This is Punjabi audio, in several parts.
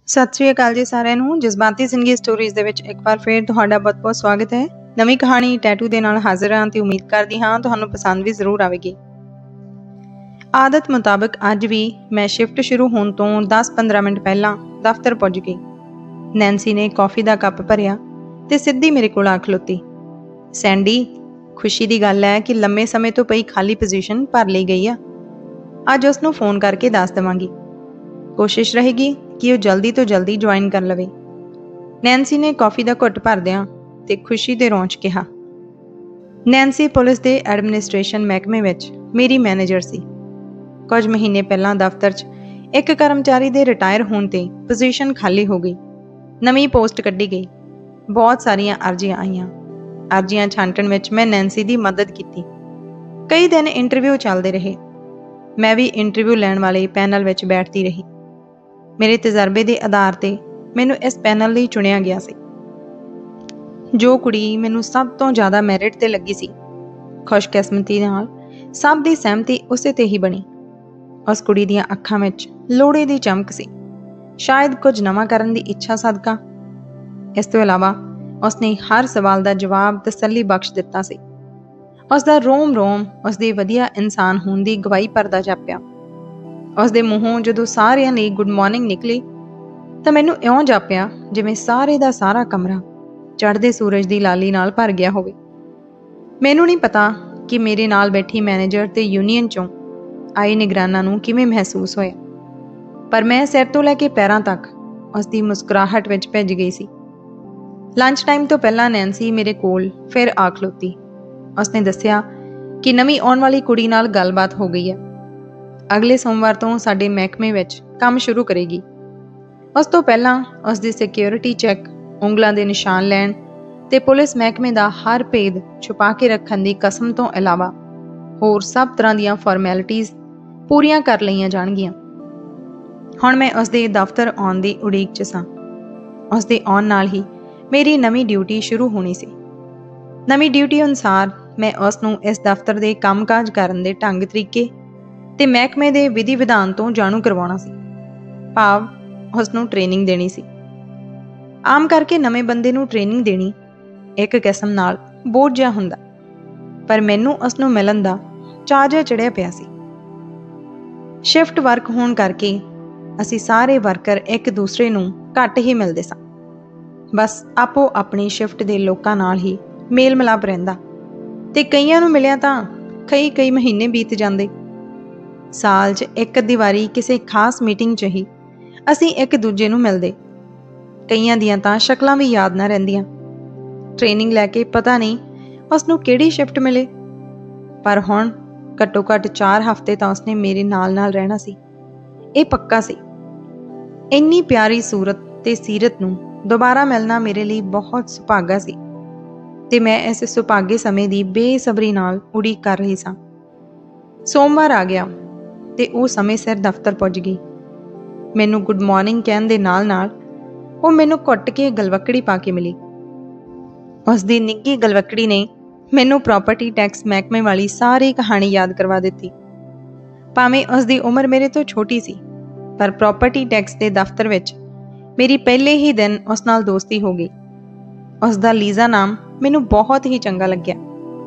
ਸਤਿ ਸ਼੍ਰੀ ਅਕਾਲ ਜੀ ਸਾਰਿਆਂ ਨੂੰ। ਜਜ਼ਬਾਤੀ ਜ਼ਿੰਦਗੀ ਸਟੋਰੀਜ਼ ਦੇ ਵਿੱਚ ਇੱਕ ਵਾਰ ਫਿਰ ਤੁਹਾਡਾ ਬਹੁਤ-ਬਹੁਤ ਸਵਾਗਤ ਹੈ। ਨਵੀਂ ਕਹਾਣੀ ਟੈਟੂ ਦੇ ਨਾਲ ਹਾਜ਼ਰ ਹਾਂ ਤੇ ਉਮੀਦ ਕਰਦੀ ਹਾਂ ਤੁਹਾਨੂੰ ਪਸੰਦ ਵੀ ਜ਼ਰੂਰ ਆਵੇਗੀ। ਆਦਤ ਮੁਤਾਬਕ ਅੱਜ ਵੀ ਮੈਂ ਸ਼ਿਫਟ ਸ਼ੁਰੂ ਹੋਣ ਤੋਂ 10-15 ਮਿੰਟ ਪਹਿਲਾਂ ਦਫ਼ਤਰ ਪਹੁੰਚ ਗਈ। ਨੈਂਸੀ ਨੇ ਕੌਫੀ ਦਾ ਕੱਪ ਭਰਿਆ ਤੇ ਸਿੱਧੀ ਮੇਰੇ ਕੋਲ ਆ ਖਲੋਤੀ। ਸੈਂਡੀ, ਖੁਸ਼ੀ ਦੀ ਗੱਲ ਹੈ ਕਿ ਲੰਮੇ ਸਮੇਂ ਤੋਂ ਪਈ ਖਾਲੀ ਪੋਜੀਸ਼ਨ ਭਰ ਲਈ ਗਈ ਆ। ਅੱਜ ਉਸ ਨੂੰ ਫੋਨ ਕਰਕੇ ਦੱਸ ਦੇਵਾਂਗੀ। ਕੋਸ਼ਿਸ਼ ਰਹੇਗੀ ਕਿ ਉਹ ਜਲਦੀ ਤੋਂ ਜਲਦੀ ਜੁਆਇਨ ਕਰ ਲਵੇ। ਨੈਂਸੀ ਨੇ ਕੌਫੀ ਦਾ ਘੁੱਟ ਭਰਦਿਆਂ ਤੇ ਖੁਸ਼ੀ ਦੇ ਰੌਂ 'ਚ ਕਿਹਾ। ਨੈਂਸੀ ਪੁਲਿਸ ਦੇ ਐਡਮਿਨਿਸਟ੍ਰੇਸ਼ਨ ਮਹਿਕਮੇ ਵਿੱਚ ਮੇਰੀ ਮੈਨੇਜਰ ਸੀ। ਕੁਝ ਮਹੀਨੇ ਪਹਿਲਾਂ ਦਫ਼ਤਰ 'ਚ ਇੱਕ ਕਰਮਚਾਰੀ ਦੇ ਰਿਟਾਇਰ ਹੋਣ ਤੇ ਪੋਜੀਸ਼ਨ ਖਾਲੀ ਹੋ ਗਈ। ਨਵੀਂ ਪੋਸਟ ਕੱਢੀ ਗਈ। ਬਹੁਤ ਸਾਰੀਆਂ ਅਰਜ਼ੀਆਂ ਆਈਆਂ। ਅਰਜ਼ੀਆਂ ਛਾਂਟਣ ਵਿੱਚ ਮੈਂ ਨੈਂਸੀ ਦੀ ਮਦਦ ਕੀਤੀ। ਕਈ ਦਿਨ ਇੰਟਰਵਿਊ ਚੱਲਦੇ ਰਹੇ। ਮੈਂ ਵੀ ਇੰਟਰਵਿਊ ਲੈਣ ਵਾਲੇ ਪੈਨਲ ਵਿੱਚ ਬੈਠਦੀ ਰਹੀ। ਮੇਰੇ ਤਜਰਬੇ ਦੇ ਆਧਾਰ ਤੇ ਮੈਨੂੰ ਇਸ ਪੈਨਲ ਲਈ ਚੁਣਿਆ ਗਿਆ ਸੀ। ਜੋ ਕੁੜੀ ਮੈਨੂੰ ਸਭ ਤੋਂ ਜ਼ਿਆਦਾ ਮੈਰਿਟ ਤੇ ਲੱਗੀ ਸੀ, ਖੁਸ਼ਕਿਸਮਤੀ ਨਾਲ ਸਭ ਦੀ ਸਹਿਮਤੀ ਉਸੇ ਤੇ ਹੀ ਬਣੀ। ਉਸ ਕੁੜੀ ਦੀਆਂ ਅੱਖਾਂ ਵਿੱਚ ਲੋੜੇ ਦੀ ਚਮਕ ਸੀ, ਸ਼ਾਇਦ ਕੁਝ ਨਵਾਂ ਕਰਨ ਦੀ ਇੱਛਾ ਸਦਕਾ। ਇਸ ਤੋਂ ਇਲਾਵਾ ਉਸਨੇ ਹਰ ਸਵਾਲ ਦਾ ਜਵਾਬ ਤਸੱਲੀ ਬਖਸ਼ ਦਿੱਤਾ ਸੀ। ਉਸਦਾ ਰੋਮ ਉਸਦੇ ਵਧੀਆ ਇਨਸਾਨ ਹੋਣ ਦੀ ਗਵਾਹੀ ਭਰਦਾ ਜਾਪਿਆ। ਉਸਦੇ ਮੂੰਹੋਂ ਜਦੋਂ ਸਾਰਿਆਂ ਲਈ ਗੁੱਡ ਮਾਰਨਿੰਗ ਨਿਕਲੀ ਤਾਂ ਮੈਨੂੰ ਇਉਂ ਜਾਪਿਆ ਜਿਵੇਂ ਸਾਰੇ ਦਾ ਸਾਰਾ ਕਮਰਾ ਚੜ੍ਹਦੇ ਸੂਰਜ ਦੀ ਲਾਲੀ ਨਾਲ ਭਰ ਗਿਆ ਹੋਵੇ। ਮੈਨੂੰ ਨਹੀਂ ਪਤਾ ਕਿ ਮੇਰੇ ਨਾਲ ਬੈਠੀ ਮੈਨੇਜਰ ਤੇ ਯੂਨੀਅਨ 'ਚੋਂ ਆਏ ਨਿਗਰਾਨਾਂ ਨੂੰ ਕਿਵੇਂ ਮਹਿਸੂਸ ਹੋਇਆ, ਪਰ ਮੈਂ ਸਿਰ ਤੋਂ ਲੈ ਕੇ ਪੈਰਾਂ ਤੱਕ ਉਸਦੀ ਮੁਸਕਰਾਹਟ ਵਿੱਚ ਭਿੱਜ ਗਈ ਸੀ। ਲੰਚ ਟਾਈਮ ਤੋਂ ਪਹਿਲਾਂ ਨੈਂਸੀ ਮੇਰੇ ਕੋਲ ਫਿਰ ਆ ਖਲੋਤੀ। ਉਸਨੇ ਦੱਸਿਆ ਕਿ ਨਵੀਂ ਆਉਣ ਵਾਲੀ ਕੁੜੀ ਨਾਲ ਗੱਲਬਾਤ ਹੋ ਗਈ ਹੈ। ਅਗਲੇ ਸੋਮਵਾਰ ਤੋਂ ਸਾਡੇ ਮਹਿਕਮੇ ਵਿੱਚ ਕੰਮ ਸ਼ੁਰੂ ਕਰੇਗੀ। ਉਸ ਤੋਂ ਪਹਿਲਾਂ ਉਸਦੀ ਸਿਕਿਉਰਿਟੀ ਚੈੱਕ, ਉਂਗਲਾਂ ਦੇ ਨਿਸ਼ਾਨ ਲੈਣ ਤੇ ਪੁਲਿਸ ਮਹਿਕਮੇ ਦਾ ਹਰ ਭੇਦ ਛੁਪਾ ਕੇ ਰੱਖਣ ਦੀ ਕਸਮ ਤੋਂ ਇਲਾਵਾ ਹੋਰ ਸਭ ਤਰ੍ਹਾਂ ਦੀਆਂ ਫਾਰਮੈਲਿਟੀਜ਼ ਪੂਰੀਆਂ ਕਰ ਲਈਆਂ ਜਾਣਗੀਆਂ। ਹੁਣ ਮੈਂ ਉਸਦੇ ਦਫ਼ਤਰ ਆਉਣ ਦੀ ਉਡੀਕ 'ਚ ਸਾਂ। ਉਸਦੇ ਆਉਣ ਨਾਲ ਹੀ ਮੇਰੀ ਨਵੀਂ ਡਿਊਟੀ ਸ਼ੁਰੂ ਹੋਣੀ ਸੀ। ਨਵੀਂ ਡਿਊਟੀ ਅਨੁਸਾਰ ਮੈਂ ਉਸ ਨੂੰ ਇਸ ਦਫ਼ਤਰ ਦੇ ਕੰਮਕਾਜ ਕਰਨ ਦੇ ਢੰਗ ਤਰੀਕੇ ਤੇ ਮਹਿਕਮੇ ਦੇ ਵਿਧੀ ਵਿਧਾਨ ਤੋਂ ਜਾਣੂ ਕਰਵਾਉਣਾ ਸੀ, ਭਾਵ ਉਸ ਨੂੰ ਟ੍ਰੇਨਿੰਗ ਦੇਣੀ ਸੀ। ਆਮ ਕਰਕੇ ਨਵੇਂ ਬੰਦੇ ਨੂੰ ਟ੍ਰੇਨਿੰਗ ਦੇਣੀ ਇੱਕ ਕਿਸਮ ਨਾਲ ਬੋਝ ਜਿਹਾ ਹੁੰਦਾ, ਪਰ ਮੈਨੂੰ ਉਸ ਨੂੰ ਮਿਲਣ ਦਾ ਚਾਅ ਜਿਹਾ ਚੜ੍ਹਿਆ ਪਿਆ ਸੀ। ਸ਼ਿਫਟ ਵਰਕ ਹੋਣ ਕਰਕੇ ਅਸੀਂ ਸਾਰੇ ਵਰਕਰ ਇੱਕ ਦੂਸਰੇ ਨੂੰ ਘੱਟ ਹੀ ਮਿਲਦੇ ਸਾਂ। ਬਸ ਆਪੋ ਆਪਣੀ ਸ਼ਿਫਟ ਦੇ ਲੋਕਾਂ ਨਾਲ ਹੀ ਮੇਲ ਮਿਲਾਪ ਰਹਿੰਦਾ ਤੇ ਕਈਆਂ ਨੂੰ ਮਿਲਿਆ ਤਾਂ ਕਈ ਮਹੀਨੇ ਬੀਤ ਜਾਂਦੇ। ਸਾਲ 'ਚ ਇੱਕ ਅੱਧੀ ਵਾਰੀ ਕਿਸੇ ਖਾਸ ਮੀਟਿੰਗ 'ਚ ਹੀ ਅਸੀਂ ਇੱਕ ਦੂਜੇ ਨੂੰ ਮਿਲਦੇ। ਕਈਆਂ ਦੀਆਂ ਤਾਂ ਸ਼ਕਲਾਂ ਵੀ ਯਾਦ ਨਾ ਰਹਿੰਦੀਆਂ। ਟ੍ਰੇਨਿੰਗ ਲੈ ਕੇ ਪਤਾ ਨਹੀਂ ਉਸ ਨੂੰ ਕਿਹੜੀ ਸ਼ਿਫਟ ਮਿਲੇ, ਪਰ ਹੁਣ ਘੱਟੋ ਘੱਟ 4 ਹਫ਼ਤੇ ਤਾਂ ਉਸਨੇ ਮੇਰੇ ਨਾਲ ਰਹਿਣਾ ਸੀ। ਇਹ ਪੱਕਾ ਸੀ। ਇੰਨੀ ਪਿਆਰੀ ਸੂਰਤ ਤੇ ਸੀਰਤ ਨੂੰ ਦੁਬਾਰਾ ਮਿਲਣਾ ਮੇਰੇ ਲਈ ਬਹੁਤ ਸੁਭਾਗਾ ਸੀ ਤੇ ਮੈਂ ਇਸ ਸੁਭਾਗੇ ਸਮੇਂ ਦੀ ਬੇਸਬਰੀ ਨਾਲ ਉਡੀਕ ਕਰ ਰਹੀ ਸਾਂ। ਸੋਮਵਾਰ ਆ ਗਿਆ ਤੇ ਉਹ ਸਮੇਂ ਸਿਰ ਦਫ਼ਤਰ ਪਹੁੰਚ ਗਈ। ਮੈਨੂੰ ਗੁੱਡ ਮਾਰਨਿੰਗ ਕਹਿਣ ਦੇ ਨਾਲ ਉਹ ਮੈਨੂੰ ਘੁੱਟ ਕੇ ਗਲਵੱਕੜੀ ਪਾ ਕੇ ਮਿਲੀ। ਉਸਦੀ ਨਿੱਘੀ ਗਲਵੱਕੜੀ ਨੇ ਮੈਨੂੰ ਪ੍ਰਾਪਰਟੀ ਟੈਕਸ ਮਹਿਕਮੇ ਵਾਲੀ ਸਾਰੀ ਕਹਾਣੀ ਯਾਦ ਕਰਵਾ ਦਿੱਤੀ। ਭਾਵੇਂ ਉਸਦੀ ਉਮਰ ਮੇਰੇ ਤੋਂ ਛੋਟੀ ਸੀ, ਪਰ ਪ੍ਰਾਪਰਟੀ ਟੈਕਸ ਦੇ ਦਫ਼ਤਰ ਵਿੱਚ ਮੇਰੀ ਪਹਿਲੇ ਹੀ ਦਿਨ ਉਸ ਨਾਲ ਦੋਸਤੀ ਹੋ ਗਈ। ਉਸਦਾ ਲੀਜ਼ਾ ਨਾਮ ਮੈਨੂੰ ਬਹੁਤ ਹੀ ਚੰਗਾ ਲੱਗਿਆ।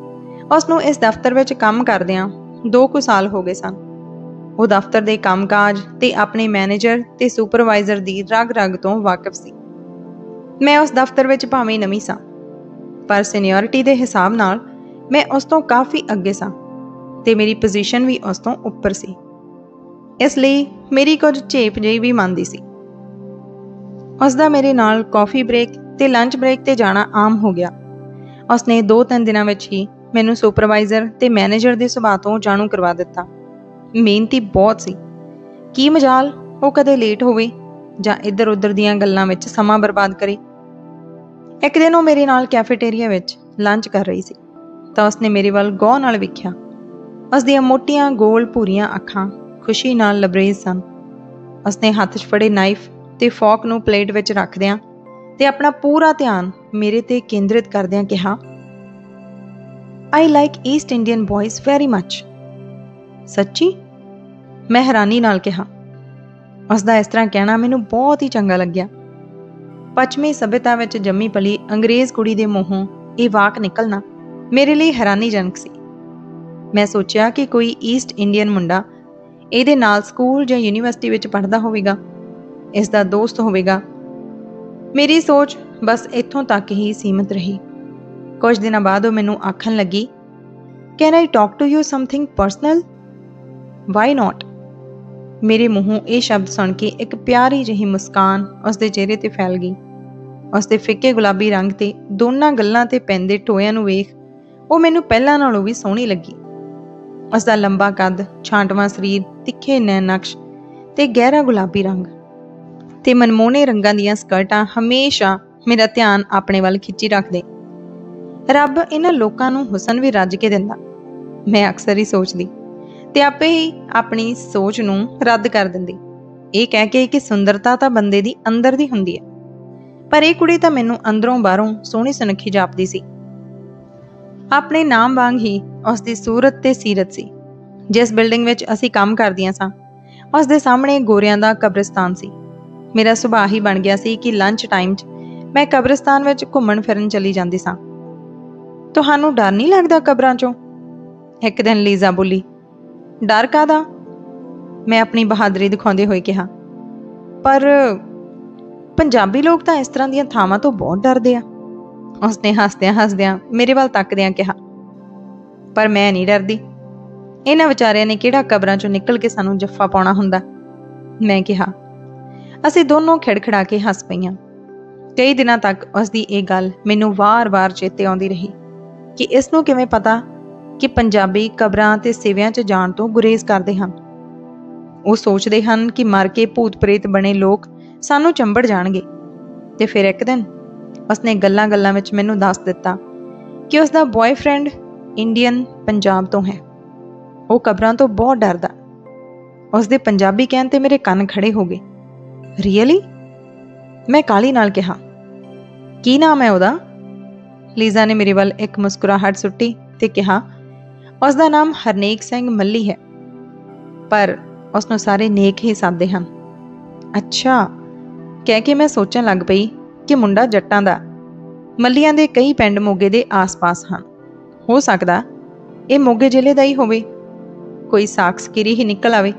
ਉਸ ਨੂੰ ਇਸ ਦਫ਼ਤਰ ਵਿੱਚ ਕੰਮ ਕਰਦਿਆਂ 2 ਕੁ ਸਾਲ ਹੋ ਗਏ ਸਨ। ਉਹ ਦਫ਼ਤਰ ਦੇ ਕੰਮਕਾਜ ਤੇ ਆਪਣੇ ਮੈਨੇਜਰ ਤੇ ਸੁਪਰਵਾਈਜ਼ਰ ਦੀ ਰਗ ਤੋਂ ਵਾਕਿਫ ਸੀ। ਮੈਂ ਉਸ ਦਫ਼ਤਰ ਵਿੱਚ ਭਾਵੇਂ ਨਵੀਂ ਸਾਂ, ਪਰ ਸੀਨੀਅਰਿਟੀ ਦੇ ਹਿਸਾਬ ਨਾਲ ਮੈਂ ਉਸ ਤੋਂ ਕਾਫੀ ਅੱਗੇ ਸਾਂ ਤੇ ਮੇਰੀ ਪੋਜੀਸ਼ਨ ਵੀ ਉਸ ਤੋਂ ਉੱਪਰ ਸੀ। ਇਸ ਲਈ ਮੇਰੀ ਕੁਝ ਝੇਪ ਜਿਹੀ ਵੀ ਮੰਨਦੀ ਸੀ। ਉਸਦਾ ਮੇਰੇ ਨਾਲ ਕੌਫੀ ਬ੍ਰੇਕ ਤੇ ਲੰਚ ਬ੍ਰੇਕ ਤੇ ਜਾਣਾ ਆਮ ਹੋ ਗਿਆ। ਉਸਨੇ 2-3 ਦਿਨਾਂ ਵਿੱਚ ਹੀ ਮੈਨੂੰ ਸੁਪਰਵਾਈਜ਼ਰ ਤੇ ਮੈਨੇਜਰ ਦੇ ਸੁਭਾਅ ਤੋਂ ਜਾਣੂ ਕਰਵਾ ਦਿੱਤਾ। ਮਿਹਨਤੀ ਬਹੁਤ ਸੀ। ਕੀ ਮਜਾਲ ਉਹ ਕਦੇ ਲੇਟ ਹੋਵੇ ਜਾਂ ਇੱਧਰ ਉੱਧਰ ਦੀਆਂ ਗੱਲਾਂ ਵਿੱਚ ਸਮਾਂ ਬਰਬਾਦ ਕਰੇ। ਇੱਕ ਦਿਨ ਉਹ ਮੇਰੇ ਨਾਲ ਕੈਫੇਟੇਰੀਆ ਵਿੱਚ ਲੰਚ ਕਰ ਰਹੀ ਸੀ ਤਾਂ ਉਸਨੇ ਮੇਰੇ ਵੱਲ ਗੌਰ ਨਾਲ ਵੇਖਿਆ। ਉਸਦੀਆਂ ਮੋਟੀਆਂ ਗੋਲ ਭੂਰੀਆਂ ਅੱਖਾਂ ਖੁਸ਼ੀ ਨਾਲ ਲਬਰੇਜ਼ ਸਨ। ਉਸਨੇ ਹੱਥ 'ਚ ਫੜੇ ਨਾਈਫ ਤੇ ਫੋਰਕ ਨੂੰ ਪਲੇਟ ਵਿੱਚ ਰੱਖਦਿਆਂ ਤੇ ਆਪਣਾ ਪੂਰਾ ਧਿਆਨ ਮੇਰੇ ਤੇ ਕੇਂਦਰਿਤ ਕਰਦਿਆਂ ਕਿਹਾ, I like East Indian ਬॉयਜ਼ very much. ਸੱਚੀ? ਮੈਂ ਹੈਰਾਨੀ ਨਾਲ ਕਿਹਾ। ਉਸਦਾ ਇਸ ਤਰ੍ਹਾਂ ਕਹਿਣਾ ਮੈਨੂੰ ਬਹੁਤ ਹੀ ਚੰਗਾ ਲੱਗਿਆ। ਪੱਛਮੀ ਸਭਿਅਤਾ ਵਿੱਚ ਜੰਮੀ ਪਲੀ ਅੰਗਰੇਜ਼ ਕੁੜੀ ਦੇ ਮੂੰਹੋਂ ਇਹ ਵਾਕ ਨਿਕਲਣਾ ਮੇਰੇ ਲਈ ਹੈਰਾਨੀਜਨਕ ਸੀ। ਮੈਂ ਸੋਚਿਆ ਕਿ ਕੋਈ ਈਸਟ ਇੰਡੀਅਨ ਮੁੰਡਾ ਇਹਦੇ ਨਾਲ ਸਕੂਲ ਜਾਂ ਯੂਨੀਵਰਸਿਟੀ ਵਿੱਚ ਪੜ੍ਹਦਾ ਹੋਵੇਗਾ, ਇਸ ਦਾ ਦੋਸਤ ਹੋਵੇਗਾ। ਮੇਰੀ ਸੋਚ ਬਸ ਇੱਥੋਂ ਤੱਕ ਹੀ ਸੀਮਿਤ ਰਹੀ। ਕੁਝ ਦਿਨਾਂ ਬਾਅਦ ਉਹ ਮੈਨੂੰ ਆਖਣ ਲੱਗੀ, can I talk to you something personal? Why not? ਮੇਰੇ ਮੂੰਹੋਂ ਇਹ ਸ਼ਬਦ ਸੁਣ ਕੇ ਇੱਕ ਪਿਆਰੀ ਜਿਹੀ ਮੁਸਕਾਨ ਉਸਦੇ ਚਿਹਰੇ ਤੇ ਫੈਲ ਗਈ। ਉਸਦੇ ਫਿੱਕੇ ਗੁਲਾਬੀ ਰੰਗ ਤੇ ਦੋਨਾਂ ਗੱਲਾਂ ਤੇ ਪੈਂਦੇ ਟੋਇਆਂ ਨੂੰ ਵੇਖ ਉਹ ਮੈਨੂੰ ਪਹਿਲਾਂ ਨਾਲੋਂ ਵੀ ਸੋਹਣੀ ਲੱਗੀ। ਉਸਦਾ ਲੰਬਾ ਕੱਦ, ਛਾਂਟਵਾਂ ਸਰੀਰ, ਤਿੱਖੇ ਨੈਣ ਨਕਸ਼ ਤੇ ਗਹਿਰਾ ਗੁਲਾਬੀ ਰੰਗ ਤੇ ਮਨਮੋਹਣੇ ਰੰਗਾਂ ਦੀਆਂ ਸਕਰਟਾਂ ਹਮੇਸ਼ਾ ਮੇਰਾ ਧਿਆਨ ਆਪਣੇ ਵੱਲ ਖਿੱਚੀ ਰੱਖਦੇ। ਰੱਬ ਇਹਨਾਂ ਲੋਕਾਂ ਨੂੰ ਹੁਸਨ ਵੀ ਰੱਜ ਕੇ ਦਿੰਦਾ, ਮੈਂ ਅਕਸਰ ਹੀ ਸੋਚਦੀ ਤੇ ਆਪੇ ਹੀ ਆਪਣੀ ਸੋਚ ਨੂੰ ਰੱਦ ਕਰ ਦਿੰਦੀ, ਇਹ ਕਹਿ ਕੇ ਕਿ ਸੁੰਦਰਤਾ ਤਾਂ ਬੰਦੇ ਦੀ ਅੰਦਰ ਦੀ ਹੁੰਦੀ ਹੈ। ਪਰ ਇਹ ਕੁੜੀ ਤਾਂ ਮੈਨੂੰ ਅੰਦਰੋਂ ਬਾਹਰੋਂ ਸੋਹਣੀ ਸੁਨੱਖੀ ਜਾਪਦੀ ਸੀ। ਆਪਣੇ ਨਾਮ ਵਾਂਗ ਹੀ ਉਸਦੀ ਸੂਰਤ ਤੇ ਸੀਰਤ ਸੀ। ਜਿਸ ਬਿਲਡਿੰਗ ਵਿੱਚ ਅਸੀਂ ਕੰਮ ਕਰਦੀਆਂ ਸਾਂ ਉਸਦੇ ਸਾਹਮਣੇ ਗੋਰਿਆਂ ਦਾ ਕਬਰਿਸਤਾਨ ਸੀ। ਮੇਰਾ ਸੁਭਾਅ ਹੀ ਬਣ ਗਿਆ ਸੀ ਕਿ ਲੰਚ ਟਾਈਮ 'ਚ ਮੈਂ ਕਬਰਿਸਤਾਨ ਵਿੱਚ ਘੁੰਮਣ ਫਿਰਨ ਚਲੀ ਜਾਂਦੀ ਸਾਂ। ਤੁਹਾਨੂੰ ਡਰ ਨਹੀਂ ਲੱਗਦਾ ਕਬਰਾਂ 'ਚੋਂ? ਇੱਕ ਦਿਨ ਲੀਜ਼ਾ ਬੋਲੀ। ਡਰ ਕਾਹਦਾ? ਮੈਂ ਆਪਣੀ ਬਹਾਦਰੀ ਦਿਖਾਉਂਦੇ ਹੋਏ ਕਿਹਾ। ਪਰ ਪੰਜਾਬੀ ਲੋਕ ਤਾਂ ਇਸ ਤਰ੍ਹਾਂ ਦੀਆਂ ਥਾਵਾਂ ਤੋਂ ਬਹੁਤ ਡਰਦੇ ਆ, ਉਸਨੇ ਹੱਸਦਿਆਂ ਹੱਸਦਿਆਂ ਮੇਰੇ ਵੱਲ ਤੱਕਦਿਆਂ ਕਿਹਾ। ਪਰ ਮੈਂ ਨਹੀਂ ਡਰਦੀ, ਇਹਨਾਂ ਵਿਚਾਰਿਆਂ ਨੇ ਕਿਹੜਾ ਕਬਰਾਂ 'ਚੋਂ ਨਿਕਲ ਕੇ ਸਾਨੂੰ ਜੱਫਾ ਪਾਉਣਾ ਹੁੰਦਾ, ਮੈਂ ਕਿਹਾ। ਅਸੀਂ ਦੋਨੋਂ ਖਿੜਖਿੜਾ ਕੇ ਹੱਸ ਪਈਆਂ। ਕਈ ਦਿਨਾਂ ਤੱਕ ਉਸਦੀ ਇਹ ਗੱਲ ਮੈਨੂੰ ਵਾਰ-ਵਾਰ ਚੇਤੇ ਆਉਂਦੀ ਰਹੀ ਕਿ ਇਸ ਨੂੰ ਕਿਵੇਂ ਪਤਾ ਕਿ ਪੰਜਾਬੀ ਕਬਰਾਂ ਤੇ ਸਿਵਿਆਂ 'ਚ ਜਾਣ ਤੋਂ ਗੁਰੇਜ਼ ਕਰਦੇ ਹਨ। ਉਹ ਸੋਚਦੇ ਹਨ ਕਿ ਮਰ ਕੇ ਭੂਤ ਪ੍ਰੇਤ ਬਣੇ ਲੋਕ ਸਾਨੂੰ ਚੰਬੜ ਜਾਣਗੇ। ਤੇ ਫਿਰ ਇੱਕ ਦਿਨ ਉਸਨੇ ਗੱਲਾਂ-ਗੱਲਾਂ ਵਿੱਚ ਮੈਨੂੰ ਦੱਸ ਦਿੱਤਾ ਕਿ ਉਸਦਾ ਬॉयਫ੍ਰੈਂਡ ਇੰਡੀਅਨ ਪੰਜਾਬ ਤੋਂ ਹੈ। ਉਹ ਕਬਰਾਂ ਤੋਂ ਬਹੁਤ ਡਰਦਾ। ਉਸਦੇ ਪੰਜਾਬੀ ਕਹਿਣ ਤੇ ਮੇਰੇ ਕੰਨ ਖੜੇ ਹੋ ਗਏ। ਰੀਅਲੀ? ਮੈਂ ਕਾਹਲੀ ਨਾਲ ਕਿਹਾ। ਕੀ ਨਾਮ ਹੈ ਉਹਦਾ? ਲੀਜ਼ਾ ਨੇ ਮੇਰੇ ਵੱਲ ਇੱਕ ਮੁਸਕਰਾਹਟ ਸੁੱਟੀ ਤੇ ਕਿਹਾ, ਉਸਦਾ ਨਾਮ ਹਰਨੇਕ ਸਿੰਘ ਮੱਲੀ ਹੈ, ਪਰ ਉਸਨੂੰ ਸਾਰੇ ਨੇਕ ਹੀ ਸੱਦਦੇ ਹਨ। ਅੱਛਾ, ਕਹਿ ਕੇ ਮੈਂ ਸੋਚਣ ਲੱਗ ਪਈ ਕਿ ਮੁੰਡਾ ਜੱਟਾਂ ਦਾ। ਮੱਲੀਆਂ ਦੇ ਕਈ ਪਿੰਡ ਮੋਗੇ ਦੇ ਆਸ-ਪਾਸ ਹਨ। ਹੋ ਸਕਦਾ ਇਹ ਮੋਗੇ ਜ਼ਿਲ੍ਹੇ ਦਾ ਹੀ ਹੋਵੇ। ਕੋਈ ਸਾਕ ਸਕੀਰੀ ਹੀ ਨਿਕਲ ਆਵੇ।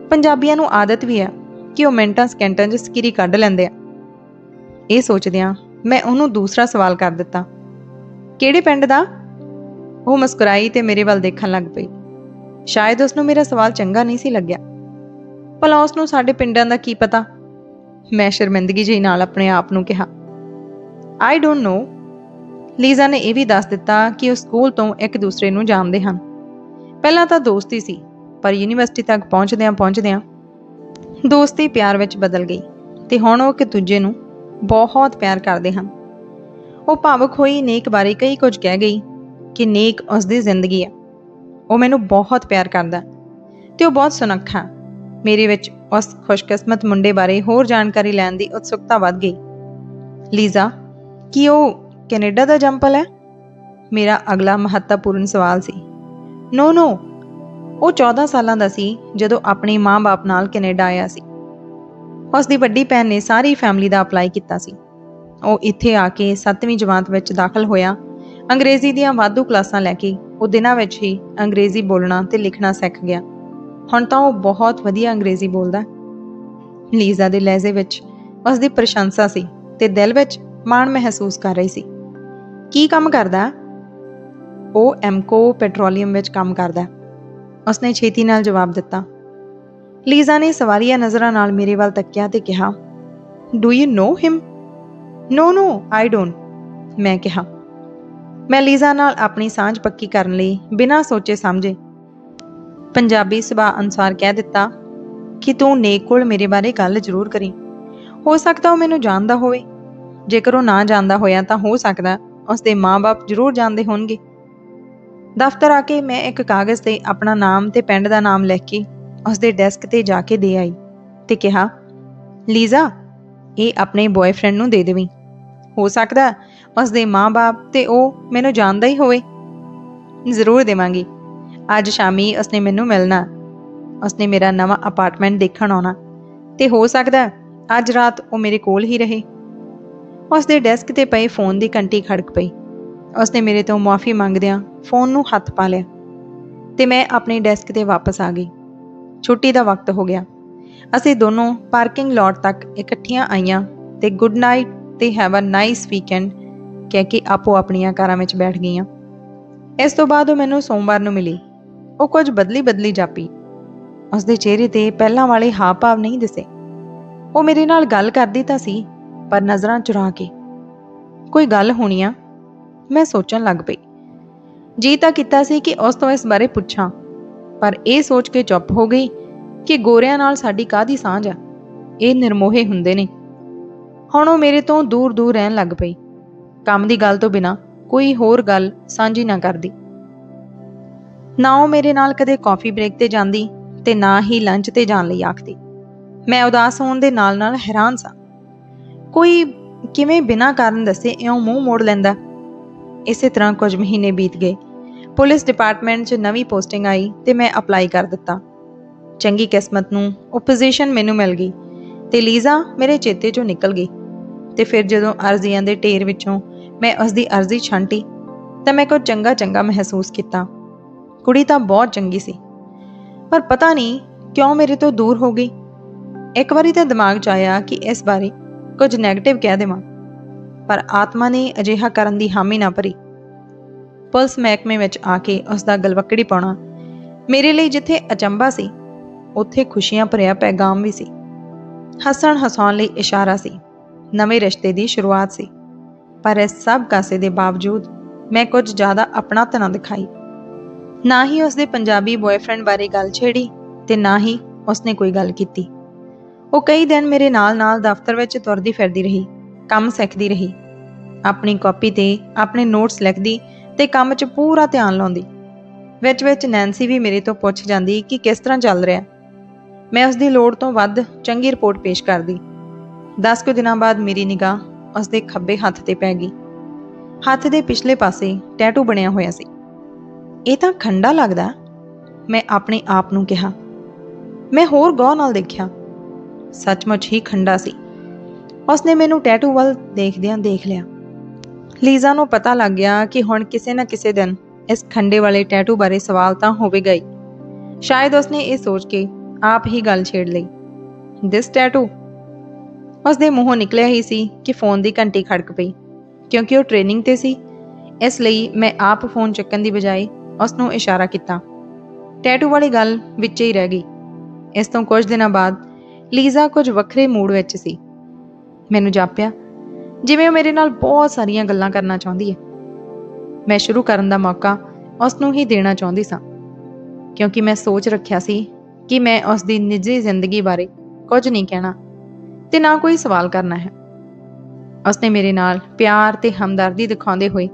ਪੰਜਾਬੀਆਂ ਨੂੰ ਆਦਤ ਵੀ ਆ ਕਿ ਉਹ ਮਿੰਟਾਂ ਸਕਿੰਟਾਂ 'ਚ ਸਕੀਰੀ ਕੱਢ ਲੈਂਦੇ ਆ। ਇਹ ਸੋਚਦਿਆਂ ਮੈਂ ਉਹਨੂੰ ਦੂਸਰਾ ਸਵਾਲ ਕਰ ਦਿੱਤਾ, ਕਿਹੜੇ ਪਿੰਡ ਦਾ? ਉਹ ਮੁਸਕਰਾਈ ਤੇ ਮੇਰੇ ਵੱਲ ਦੇਖਣ ਲੱਗ ਪਈ। ਸ਼ਾਇਦ ਉਸਨੂੰ ਮੇਰਾ ਸਵਾਲ ਚੰਗਾ ਨਹੀਂ ਸੀ ਲੱਗਿਆ। ਭਲਾ ਉਸਨੂੰ ਸਾਡੇ ਪਿੰਡਾਂ ਦਾ ਕੀ ਪਤਾ? ਮੈਂ ਸ਼ਰਮਿੰਦਗੀ ਜਿਹੀ ਨਾਲ ਆਪਣੇ ਆਪ ਨੂੰ ਕਿਹਾ। I don't know. ਲੀਜ਼ਾ ਨੇ ਇਹ ਵੀ ਦੱਸ ਦਿੱਤਾ ਕਿ ਉਹ ਸਕੂਲ ਤੋਂ ਇੱਕ ਦੂਸਰੇ ਨੂੰ ਜਾਣਦੇ ਹਨ। ਪਹਿਲਾਂ ਤਾਂ ਦੋਸਤੀ ਸੀ, ਪਰ ਯੂਨੀਵਰਸਿਟੀ ਤੱਕ ਪਹੁੰਚਦਿਆਂ ਦੋਸਤੀ ਪਿਆਰ ਵਿੱਚ ਬਦਲ ਗਈ ਤੇ ਹੁਣ ਉਹ ਇੱਕ ਦੂਜੇ ਨੂੰ ਬਹੁਤ ਪਿਆਰ ਕਰਦੇ ਹਨ। ਉਹ ਭਾਵੁਕ ਹੋਈ ਨੇਕ ਬਾਰੇ ਕਈ ਕੁਝ ਕਹਿ ਗਈ ਕਿ ਨੇਕ ਉਸਦੀ ਜ਼ਿੰਦਗੀ ਹੈ। ਉਹ ਮੈਨੂੰ ਬਹੁਤ ਪਿਆਰ ਕਰਦਾ ਤੇ ਉਹ ਬਹੁਤ ਸੁਨੱਖਾ। ਮੇਰੇ ਵਿੱਚ ਉਸ ਖੁਸ਼ਕਿਸਮਤ ਮੁੰਡੇ ਬਾਰੇ ਹੋਰ ਜਾਣਕਾਰੀ ਲੈਣ ਦੀ ਉਤਸੁਕਤਾ ਵੱਧ ਗਈ। ਲੀਜ਼ਾ, ਕੀ ਉਹ ਕੈਨੇਡਾ ਦਾ ਜੰਪਲ ਹੈ? ਮੇਰਾ ਅਗਲਾ ਮਹੱਤਵਪੂਰਨ ਸਵਾਲ ਸੀ। ਨੋ, ਉਹ 14 ਸਾਲਾਂ ਦਾ ਸੀ ਜਦੋਂ ਆਪਣੇ ਮਾਂ-ਬਾਪ ਨਾਲ ਕੈਨੇਡਾ ਆਇਆ ਸੀ। ਉਸ ਦੀ ਵੱਡੀ ਭੈਣ ਨੇ ਸਾਰੀ ਫੈਮਿਲੀ ਦਾ ਅਪਲਾਈ ਕੀਤਾ ਸੀ। ਉਹ ਇੱਥੇ ਆ ਕੇ 7ਵੀਂ ਜਮਾਤ ਵਿੱਚ ਦਾਖਲ ਹੋਇਆ। ਅੰਗਰੇਜ਼ੀ ਦੀਆਂ ਵਾਧੂ ਕਲਾਸਾਂ ਲੈ ਕੇ ਉਹ ਦਿਨਾਂ ਵਿੱਚ ਹੀ ਅੰਗਰੇਜ਼ੀ ਬੋਲਣਾ ਤੇ ਲਿਖਣਾ ਸਿੱਖ ਗਿਆ। ਹੁਣ ਤਾਂ ਉਹ ਬਹੁਤ ਵਧੀਆ ਅੰਗਰੇਜ਼ੀ ਬੋਲਦਾ। ਲੀਜ਼ਾ ਦੇ ਲਹਿਜ਼ੇ ਵਿੱਚ ਉਸ ਦੀ ਪ੍ਰਸ਼ੰਸਾ ਸੀ ਤੇ ਦਿਲ ਵਿੱਚ ਮਾਣ ਮਹਿਸੂਸ ਕਰ ਰਹੀ ਸੀ। ਕੀ ਕੰਮ ਕਰਦਾ? ਉਹ ਐਮਕੋ ਪੈਟਰੋਲੀਅਮ ਵਿੱਚ ਕੰਮ ਕਰਦਾ, ਉਸਨੇ ਛੇਤੀ ਨਾਲ ਜਵਾਬ ਦਿੱਤਾ। ਲੀਜ਼ਾ ਨੇ ਸਵਾਲੀਆ ਨਜ਼ਰਾਂ ਨਾਲ ਮੇਰੇ ਵੱਲ ਤੱਕਿਆ ਤੇ ਕਿਹਾ, do you know him? No, I don't, ਮੈਂ ਕਿਹਾ। ਮੈਂ ਲੀਜ਼ਾ ਨਾਲ ਆਪਣੀ ਸਾਂਝ ਪੱਕੀ ਕਰਨ ਲਈ ਬਿਨਾਂ ਸੋਚੇ ਸਮਝੇ ਪੰਜਾਬੀ ਸੁਭਾਅ ਅਨੁਸਾਰ ਕਹਿ ਦਿੱਤਾ ਕਿ ਤੂੰ ਨੇਕ ਕੋਲ ਮੇਰੇ ਬਾਰੇ ਗੱਲ ਜ਼ਰੂਰ ਕਰੀ। ਹੋ ਸਕਦਾ ਉਹ ਮੈਨੂੰ ਜਾਣਦਾ ਹੋਵੇ। ਜੇਕਰ ਉਹ ਨਾ ਜਾਣਦਾ ਹੋਇਆ ਤਾਂ ਹੋ ਸਕਦਾ ਉਸਦੇ ਮਾਂ-ਬਾਪ ਜ਼ਰੂਰ ਜਾਣਦੇ ਹੋਣਗੇ। ਦਫ਼ਤਰ ਆ ਕੇ ਮੈਂ ਇੱਕ ਕਾਗਜ਼ 'ਤੇ ਆਪਣਾ ਨਾਮ ਤੇ ਪਿੰਡ ਦਾ ਨਾਮ ਲਿਖ ਕੇ ਉਸਦੇ ਡੈਸਕ 'ਤੇ ਜਾ ਕੇ ਦੇ ਆਈ ਤੇ ਕਿਹਾ, ਲੀਜ਼ਾ, ਇਹ ਆਪਣੇ ਬॉयਫ੍ਰੈਂਡ ਨੂੰ ਦੇ ਦੇਵੀਂ। ਹੋ ਸਕਦਾ ਉਸਦੇ ਮਾਂ-ਬਾਪ ਤੇ ਉਹ ਮੈਨੂੰ ਜਾਣਦਾ ਹੀ ਹੋਵੇ। ਜ਼ਰੂਰ ਦੇਵਾਂਗੀ। ਅੱਜ ਸ਼ਾਮੀ ਉਸਨੇ ਮੈਨੂੰ ਮਿਲਣਾ। ਉਸਨੇ ਮੇਰਾ ਨਵਾਂ ਅਪਾਰਟਮੈਂਟ ਦੇਖਣ ਆਉਣਾ ਤੇ ਹੋ ਸਕਦਾ ਅੱਜ ਰਾਤ ਉਹ ਮੇਰੇ ਕੋਲ ਹੀ ਰਹੇ। ਉਸਦੇ ਡੈਸਕ ਤੇ ਪਈ ਫੋਨ ਦੀ ਘੰਟੀ ਖੜਕ ਪਈ। ਉਸਨੇ ਮੇਰੇ ਤੋਂ ਮੁਆਫੀ ਮੰਗਦਿਆਂ ਫੋਨ ਨੂੰ ਹੱਥ ਪਾ ਲਿਆ ਤੇ ਮੈਂ ਆਪਣੇ ਡੈਸਕ ਤੇ ਵਾਪਸ ਆ ਗਈ। ਛੁੱਟੀ ਦਾ ਵਕਤ ਹੋ ਗਿਆ। ਅਸੀਂ ਦੋਨੋਂ ਪਾਰਕਿੰਗ ਲੋਟ ਤੱਕ ਇਕੱਠੀਆਂ ਆਈਆਂ ਤੇ ਗੁੱਡ ਨਾਈਟ ਤੇ ਹੈਵ ਅ ਨਾਈਸ ਵੀਕਐਂਡ ਕਹਿ ਕੇ ਆਪੋ ਆਪਣੀਆਂ ਕਾਰਾਂ ਵਿੱਚ ਬੈਠ ਗਈਆਂ। ਇਸ ਤੋਂ ਬਾਅਦ ਉਹ ਮੈਨੂੰ ਸੋਮਵਾਰ ਨੂੰ ਮਿਲੀ। ਉਹ ਕੁਝ ਬਦਲੀ ਜਾਪੀ। ਉਸਦੇ ਚਿਹਰੇ ਤੇ ਪਹਿਲਾਂ ਵਾਲੇ ਹਾਵ ਭਾਵ ਨਹੀਂ ਦਿਸੇ। ਉਹ ਮੇਰੇ ਨਾਲ ਗੱਲ ਕਰਦੀ ਤਾਂ ਸੀ, ਪਰ ਨਜ਼ਰਾਂ ਚੁਰਾ ਕੇ। ਕੋਈ ਗੱਲ ਹੋਣੀ ਆ, ਮੈਂ ਸੋਚਣ ਲੱਗ ਪਈ। ਜੀ ਤਾਂ ਕੀਤਾ ਸੀ ਕਿ ਉਸ ਤੋਂ ਇਸ ਬਾਰੇ ਪੁੱਛਾਂ, ਪਰ ਇਹ ਸੋਚ ਕੇ ਚੁੱਪ ਹੋ ਗਈ ਕਿ ਗੋਰਿਆਂ ਨਾਲ ਸਾਡੀ ਕਾਹਦੀ ਸਾਂਝ ਆ। ਇਹ ਨਿਰਮੋਹੇ ਹੁੰਦੇ ਨੇ। ਹੁਣ ਉਹ ਮੇਰੇ ਤੋਂ ਦੂਰ ਰਹਿਣ ਲੱਗ ਪਈ। ਕੰਮ ਦੀ ਗੱਲ ਤੋਂ ਬਿਨਾਂ ਕੋਈ ਹੋਰ ਗੱਲ ਸਾਂਝੀ ਨਾ ਕਰਦੀ। ਨਾ ਉਹ ਮੇਰੇ ਨਾਲ ਕਦੇ ਕਾਫੀ ਬ੍ਰੇਕ ਤੇ ਜਾਂਦੀ ਤੇ ਨਾ ਹੀ ਲੰਚ ਤੇ ਜਾਣ ਲਈ ਆਖਦੀ। ਮੈਂ ਉਦਾਸ ਹੋਣ ਦੇ ਨਾਲ ਹੈਰਾਨ ਸਾਂ। ਕੋਈ ਕਿਵੇਂ ਬਿਨਾਂ ਕਾਰਨ ਦੱਸੇ ਇਉਂ ਮੂੰਹ ਮੋੜ ਲੈਂਦਾ। ਇਸੇ ਤਰ੍ਹਾਂ ਕੁਝ ਮਹੀਨੇ ਬੀਤ ਗਏ। ਪੁਲਿਸ ਡਿਪਾਰਟਮੈਂਟ 'ਚ ਨਵੀਂ ਪੋਸਟਿੰਗ ਆਈ ਤੇ ਮੈਂ ਅਪਲਾਈ ਕਰ ਦਿੱਤਾ। ਚੰਗੀ ਕਿਸਮਤ ਨੂੰ ਉਹ ਪੋਜੀਸ਼ਨ ਮੈਨੂੰ ਮਿਲ ਗਈ ਤੇ ਲੀਜ਼ਾ ਮੇਰੇ ਚੇਤੇ 'ਚੋਂ ਨਿਕਲ ਗਈ। ਤੇ ਫਿਰ ਜਦੋਂ ਅਰਜ਼ੀਆਂ ਦੇ ਢੇਰ ਵਿੱਚੋਂ ਮੈਂ ਉਸਦੀ ਅਰਜ਼ੀ ਛਾਂਟੀ ਤਾਂ ਮੈਂ ਕੁਝ ਚੰਗਾ ਮਹਿਸੂਸ ਕੀਤਾ। ਕੁੜੀ ਤਾਂ ਬਹੁਤ ਚੰਗੀ ਸੀ, ਪਰ ਪਤਾ ਨਹੀਂ ਕਿਉਂ ਮੇਰੇ ਤੋਂ ਦੂਰ ਹੋ ਗਈ। ਇੱਕ ਵਾਰੀ ਤਾਂ ਦਿਮਾਗ 'ਚ ਆਇਆ ਕਿ ਇਸ ਬਾਰੇ ਕੁਝ ਨੈਗੇਟਿਵ ਕਹਿ ਦੇਵਾਂ, ਪਰ ਆਤਮਾ ਨੇ ਅਜਿਹਾ ਕਰਨ ਦੀ ਹਾਮੀ ਨਾ ਭਰੀ। ਪੁਲਿਸ ਮਹਿਕਮੇ ਵਿੱਚ ਆ ਕੇ ਉਸਦਾ ਗਲਵੱਕੜੀ ਪਾਉਣਾ ਮੇਰੇ ਲਈ ਜਿੱਥੇ ਅਚੰਭਾ ਸੀ, ਉੱਥੇ ਖੁਸ਼ੀਆਂ ਭਰਿਆ ਪੈਗਾਮ ਵੀ ਸੀ। ਹਸਾਉਣ ਲਈ ਇਸ਼ਾਰਾ ਸੀ। ਨਵੇਂ ਰਿਸ਼ਤੇ ਦੀ ਸ਼ੁਰੂਆਤ ਸੀ। ਪਰ ਇਸ ਸਭ ਕਾਸੇ ਦੇ ਬਾਵਜੂਦ ਮੈਂ ਕੁਝ ਜ਼ਿਆਦਾ ਆਪਣਾਪਨ ਨਾ ਦਿਖਾਈ। ਨਾ ਹੀ ਉਸਦੇ ਪੰਜਾਬੀ ਬॉयਫ੍ਰੈਂਡ ਬਾਰੇ ਗੱਲ ਛੇੜੀ ਤੇ ਨਾ ਹੀ ਉਸਨੇ ਕੋਈ ਗੱਲ ਕੀਤੀ। ਉਹ ਕਈ ਦਿਨ ਮੇਰੇ ਨਾਲ ਦਫ਼ਤਰ ਵਿੱਚ ਤੁਰਦੀ ਫਿਰਦੀ ਰਹੀ, ਕੰਮ ਸਿੱਖਦੀ ਰਹੀ, ਆਪਣੀ ਕਾਪੀ ਤੇ ਆਪਣੇ ਨੋਟਸ ਲਿਖਦੀ ਤੇ ਕੰਮ 'ਚ ਪੂਰਾ ਧਿਆਨ ਲਾਉਂਦੀ। ਵਿੱਚ ਨੈਂਸੀ ਵੀ ਮੇਰੇ ਤੋਂ ਪੁੱਛ ਜਾਂਦੀ ਕਿ ਕਿਸ ਤਰ੍ਹਾਂ ਚੱਲ ਰਿਹਾ। ਮੈਂ ਉਸਦੀ ਲੋੜ ਤੋਂ ਵੱਧ ਚੰਗੀ ਰਿਪੋਰਟ ਪੇਸ਼ ਕਰਦੀ। 10 ਕੁ ਦਿਨਾਂ ਬਾਅਦ ਮੇਰੀ ਨਿਗਾਹ ਉਸਦੇ ਖੱਬੇ ਹੱਥ ਤੇ ਪੈ ਗਈ। ਹੱਥ ਦੇ ਪਿਛਲੇ ਪਾਸੇ ਟੈਟੂ ਬਣਿਆ ਹੋਇਆ ਸੀ। ਇਹ ਤਾਂ ਖੰਡਾ ਲੱਗਦਾ, ਮੈਂ ਆਪਣੇ ਆਪ ਨੂੰ ਕਿਹਾ। ਮੈਂ ਹੋਰ ਗੌਰ ਨਾਲ ਦੇਖਿਆ, ਸੱਚਮੁੱਚ ਹੀ ਖੰਡਾ ਸੀ। ਉਸਨੇ ਮੈਨੂੰ ਟੈਟੂ ਵੱਲ ਦੇਖਦਿਆਂ ਦੇਖ ਲਿਆ। ਲੀਜ਼ਾ ਨੂੰ ਪਤਾ ਲੱਗ ਗਿਆ ਕਿ ਹੁਣ ਕਿਸੇ ਨਾ ਕਿਸੇ ਦਿਨ ਇਸ ਖੰਡੇ ਵਾਲੇ ਟੈਟੂ ਬਾਰੇ ਸਵਾਲ ਤਾਂ ਹੋਵੇਗਾ ਹੀ। ਸ਼ਾਇਦ ਉਸਨੇ ਇਹ ਸੋਚ ਕੇ ਆਪ ਹੀ ਗੱਲ ਛੇੜ ਲਈ। ਦਿਸ ਟੈਟੂ। ਉਸਦੇ ਮੂੰਹੋਂ ਨਿਕਲਿਆ ਹੀ ਸੀ ਕਿ ਫੋਨ ਦੀ ਘੰਟੀ ਖੜਕ ਪਈ। ਕਿਉਂਕਿ ਉਹ ਟ੍ਰੇਨਿੰਗ ਤੇ ਸੀ, ਇਸ ਲਈ ਮੈਂ ਆਪ ਫੋਨ ਚੱਕਣ ਦੀ ਬਜਾਏ ਉਸਨੂੰ ਇਸ਼ਾਰਾ ਕੀਤਾ। ਟੈਟੂ ਵਾਲੀ ਗੱਲ ਵਿੱਚ ਹੀ ਰਹਿ ਗਈ। ਇਸ ਤੋਂ ਕੁਝ ਦਿਨਾਂ ਬਾਅਦ ਲੀਜ਼ਾ ਕੁਝ ਵੱਖਰੇ ਮੂਡ ਵਿੱਚ ਸੀ। ਮੈਨੂੰ ਜਾਪਿਆ ਜਿਵੇਂ ਉਹ ਮੇਰੇ ਨਾਲ ਬਹੁਤ ਸਾਰੀਆਂ ਗੱਲਾਂ ਕਰਨਾ ਚਾਹੁੰਦੀ ਹੈ। ਮੈਂ ਸ਼ੁਰੂ ਕਰਨ ਦਾ ਮੌਕਾ ਉਸਨੂੰ ਹੀ ਦੇਣਾ ਚਾਹੁੰਦੀ ਸਾਂ, ਕਿਉਂਕਿ ਮੈਂ ਸੋਚ ਰੱਖਿਆ ਸੀ ਕਿ ਮੈਂ ਉਸਦੀ ਨਿੱਜੀ ਜ਼ਿੰਦਗੀ ਬਾਰੇ ਕੁਝ ਨਹੀਂ ਕਹਿਣਾ ਤੇ ਨਾ ਕੋਈ ਸਵਾਲ ਕਰਨਾ ਹੈ। ਉਸਨੇ ਮੇਰੇ ਨਾਲ ਪਿਆਰ ਤੇ ਹਮਦਰਦੀ ਦਿਖਾਉਂਦੇ ਹੋਏ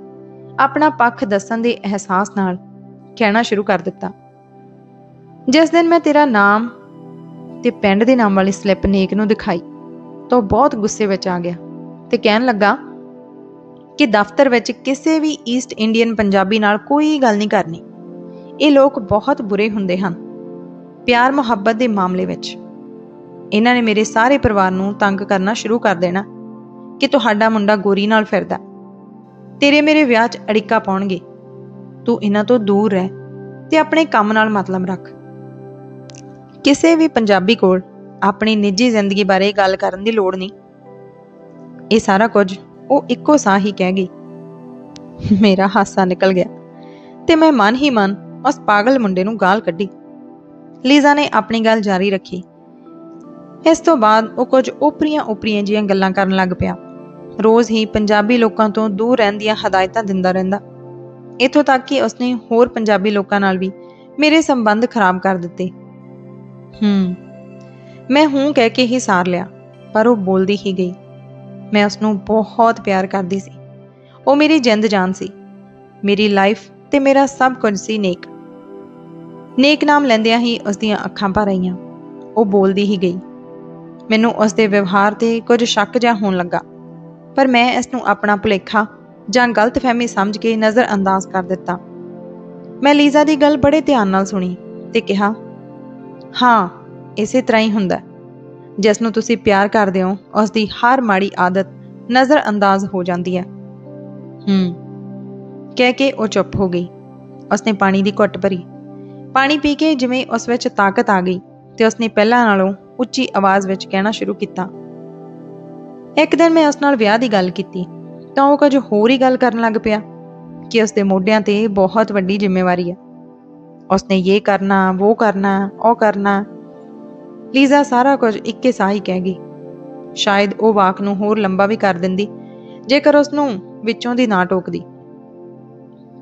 ਆਪਣਾ ਪੱਖ ਦੱਸਣ ਦੇ ਅਹਿਸਾਸ ਨਾਲ ਕਹਿਣਾ ਸ਼ੁਰੂ ਕਰ ਦਿੱਤਾ। ਜਿਸ ਦਿਨ ਮੈਂ ਤੇਰਾ ਨਾਮ ਤੇ ਪਿੰਡ ਦੇ ਨਾਮ ਵਾਲੀ ਸਲਿੱਪ ਨੇਕ ਨੂੰ ਦਿਖਾਈ ਤਾਂ ਉਹ ਬਹੁਤ ਗੁੱਸੇ ਵਿੱਚ ਆ ਗਿਆ ਤੇ ਕਹਿਣ ਲੱਗਾ ਕਿ ਦਫ਼ਤਰ ਵਿੱਚ ਕਿਸੇ ਵੀ ਈਸਟ ਇੰਡੀਅਨ ਪੰਜਾਬੀ ਨਾਲ ਕੋਈ ਗੱਲ ਨਹੀਂ ਕਰਨੀ। ਇਹ ਲੋਕ ਬਹੁਤ ਬੁਰੇ ਹੁੰਦੇ ਹਨ ਪਿਆਰ ਮੁਹੱਬਤ ਦੇ ਮਾਮਲੇ ਵਿੱਚ। ਇਹਨਾਂ ਨੇ ਮੇਰੇ ਸਾਰੇ ਪਰਿਵਾਰ ਨੂੰ ਤੰਗ ਕਰਨਾ ਸ਼ੁਰੂ ਕਰ ਦੇਣਾ ਕਿ ਤੁਹਾਡਾ ਮੁੰਡਾ ਗੋਰੀ ਨਾਲ ਫਿਰਦਾ, ਤੇਰੇ ਮੇਰੇ ਵਿਆਹ 'ਚ ਅੜਿੱਕਾ ਪਾਉਣਗੇ। ਤੂੰ ਇਹਨਾਂ ਤੋਂ ਦੂਰ ਰਹਿ ਤੇ ਆਪਣੇ ਕੰਮ ਨਾਲ ਮਤਲਬ ਰੱਖ। ਕਿਸੇ ਵੀ ਪੰਜਾਬੀ ਕੋਲ ਆਪਣੀ ਨਿੱਜੀ ਜ਼ਿੰਦਗੀ ਬਾਰੇ ਗੱਲ ਕਰਨ ਦੀ ਲੋੜ ਨਹੀਂ। ਇਹ ਸਾਰਾ ਕੁਝ ਉਹ ਇੱਕੋ ਸਾਹ ਹੀ ਕਹਿ ਗਈ। ਮੇਰਾ ਹਾਸਾ ਨਿਕਲ ਗਿਆ ਤੇ ਮੈਂ ਮਨ ਹੀ ਮਨ ਉਸ ਪਾਗਲ ਮੁੰਡੇ ਨੂੰ ਗਾਲ ਕੱਢੀ। ਲੀਜ਼ਾ ਨੇ ਆਪਣੀ ਗੱਲ ਜਾਰੀ ਰੱਖੀ। ਇਸ ਤੋਂ ਬਾਅਦ ਉਹ ਕੁਝ ਓਪਰੀਆਂ ਜਿਹੀਆਂ ਗੱਲਾਂ ਕਰਨ ਲੱਗ ਪਿਆ। ਰੋਜ਼ ਹੀ ਪੰਜਾਬੀ ਲੋਕਾਂ ਤੋਂ ਦੂਰ ਰਹਿਣ ਦੀਆਂ ਹਦਾਇਤਾਂ ਦਿੰਦਾ ਰਹਿੰਦਾ। ਇੱਥੋਂ ਤੱਕ ਕਿ ਉਸਨੇ ਹੋਰ ਪੰਜਾਬੀ ਲੋਕਾਂ ਨਾਲ ਵੀ ਮੇਰੇ ਸੰਬੰਧ ਖਰਾਬ ਕਰ ਦਿੱਤੇ। ਮੈਂ ਹੂੰ ਕਹਿ ਕੇ ਹੀ ਸਾਰ ਲਿਆ, ਪਰ ਉਹ ਬੋਲਦੀ ਹੀ ਗਈ। ਮੈਂ ਉਸਨੂੰ ਬਹੁਤ ਪਿਆਰ ਕਰਦੀ ਸੀ। ਉਹ ਮੇਰੀ ਜਿੰਦ ਜਾਨ ਸੀ, ਮੇਰੀ ਲਾਈਫ ਤੇ ਮੇਰਾ ਸਭ ਕੁਝ ਸੀ। ਨੇਕ ਨਾਮ ਲੈਂਦਿਆਂ ਹੀ ਉਸਦੀਆਂ ਅੱਖਾਂ ਭਰ ਆਈਆਂ। ਉਹ ਬੋਲਦੀ ਹੀ ਗਈ। ਮੈਨੂੰ ਉਸਦੇ ਵਿਵਹਾਰ ਤੇ ਕੁਝ ਸ਼ੱਕ ਜਿਹਾ ਹੋਣ ਲੱਗਾ, ਪਰ ਮੈਂ ਇਸ ਨੂੰ ਆਪਣਾ ਭੁਲੇਖਾ ਜਾਂ ਗਲਤਫਹਿਮੀ ਸਮਝ ਕੇ ਨਜ਼ਰ ਅੰਦਾਜ਼ ਕਰ ਦਿੱਤਾ। ਮੈਂ ਲੀਜ਼ਾ ਦੀ ਗੱਲ ਬੜੇ ਧਿਆਨ ਨਾਲ ਸੁਣੀ ਤੇ ਕਿਹਾ, ਹਾਂ ਇਸੇ ਤਰ੍ਹਾਂ ਹੀ ਹੁੰਦਾ। जिस नूं तुसीं प्यार करदे हो उसदी हर माड़ी आदत नज़रअंदाज हो जाती है। कह के वो चुप हो गई। उसने पानी की घुट भरी। पानी पी के जिवें उस विच ताकत आ गई तो उसने पहलां नालों उच्ची आवाज़ विच कहना शुरू किया। एक दिन मैं उस नाल विआह दी गल कीती तां वो कुछ होर ही गल करन लग पिया कि उसके मोढियां ते बहुत वड्डी जिम्मेवारी है। उसने ये करना, वो करना, ओ करना। लीजा सारा कुछ इक्के साह ही कह गई। शायद वो वाक नूं होर लंबा भी कर दिंदी जेकर उसनूं विचों दी ना टोकदी।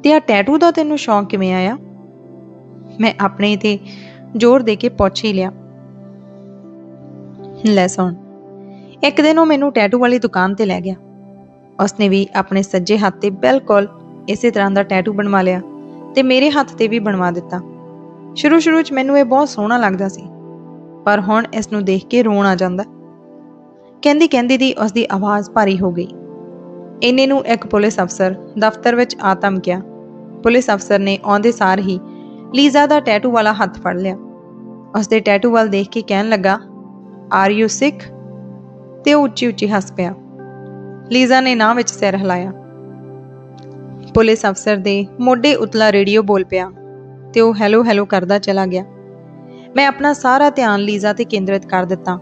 ते आ टैटू दा तैनूं शौक किवें आया? मैं अपने ते जोर दे के पुछ ही लिया। लै सुण, एक दिन वो मैनू टैटू वाली दुकान ते लै गया। उसने भी अपने सज्जे हाथ ते बिल्कुल इसे तरह का टैटू बनवा लिया ते मेरे हाथ ते भी बनवा दिता। शुरू शुरू च मैनू ये बहुत सोहना लगता सी, पर हुण इस नूं देख के रोण आ जांदा। कहंदी कहंदी दी उसदी आवाज़ भारी हो गई। इन्ने नूं एक पुलिस अफसर दफ्तर विच आ धमकिया। पुलिस अफसर ने आउंदे सार ही लीजा दा टैटू वाला हथ फड़ लिया। उसदे टैटू वाल देख के कहन लगा, आर यू सिख? ते उच्ची उच्ची हस पिया। लीजा ने नां विच सिर हिलाया। पुलिस अफसर दे मोढे उतला रेडियो बोल पिया ते वो हैलो हैलो करदा चला गया। मैं अपना सारा ध्यान लीजा ते केंद्रित कर दिता।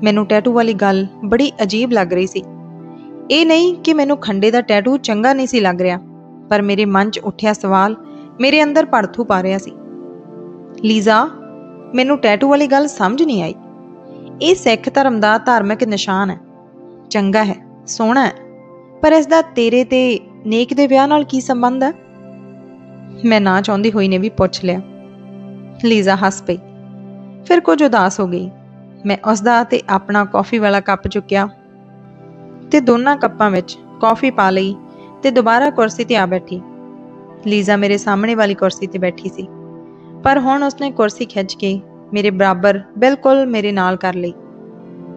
मैनू टैटू वाली गल बड़ी अजीब लग रही सी। ये नहीं कि मैनू खंडे दा टैटू चंगा नहीं सी लग रहा, पर मेरे मन च उठिया सवाल मेरे अंदर भड़थू पा रहा सी। लीजा, मैनू टैटू वाली गल समझ नहीं आई। ये सिख धर्म का धार्मिक निशान है, चंगा है, सोहना है, पर इसका तेरे ते नेक दे विआह नाल की संबंध है? मैं ना चाहती हुई ने भी पूछ लिया। लीजा हस पई, फिर कुछ उदास हो गई। मैं उसदा ते अपना कॉफ़ी वाला कप चुकिया ते दोनों कप्पां विच कॉफ़ी पा लई ते दोबारा कुर्सी ते आ बैठी। लीजा मेरे सामने वाली कुर्सी ते बैठी सी, पर हुण उसने कुर्सी खिंच के मेरे बराबर बिल्कुल मेरे नाल कर लई।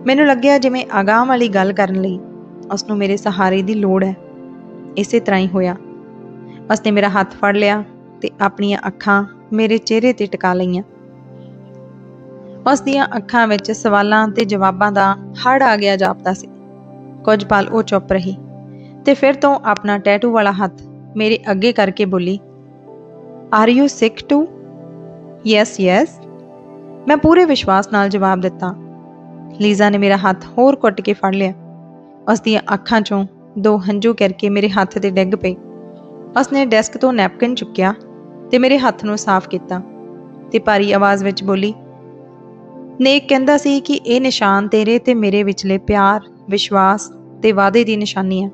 मैनू लग्या जिवें आगाह वाली गल करन लई उसनूं मेरे सहारे दी लोड़ है। इसे तरह ही होया। उसने मेरा हाथ फड़ लिया ते अपनियां अखां मेरे चेहरे ते टिका लईआं। उसदियां अखां विच सवालां ते जवाबां दा हड़ आ गया जापदा सी। कुछ पल वो चुप रही ते फिर तो अपना टैटू वाला हथ मेरे अगे करके बोली, are you sick too? Yes yes, मैं पूरे विश्वास नाल जवाब दिता। लीजा ने मेरा हाथ होर घुट के फड़ लिया। उसदियां अखां चों दो हंझू करके मेरे हथ ते डिग पे। उसने डेस्क तो नैपकिन चुक्या ते मेरे हथ नूं साफ किया ते भारी आवाज़ विच बोली, नेक कहंदा सी कि यह निशान तेरे ते मेरे विचले प्यार, विश्वास ते वादे दी निशानी है।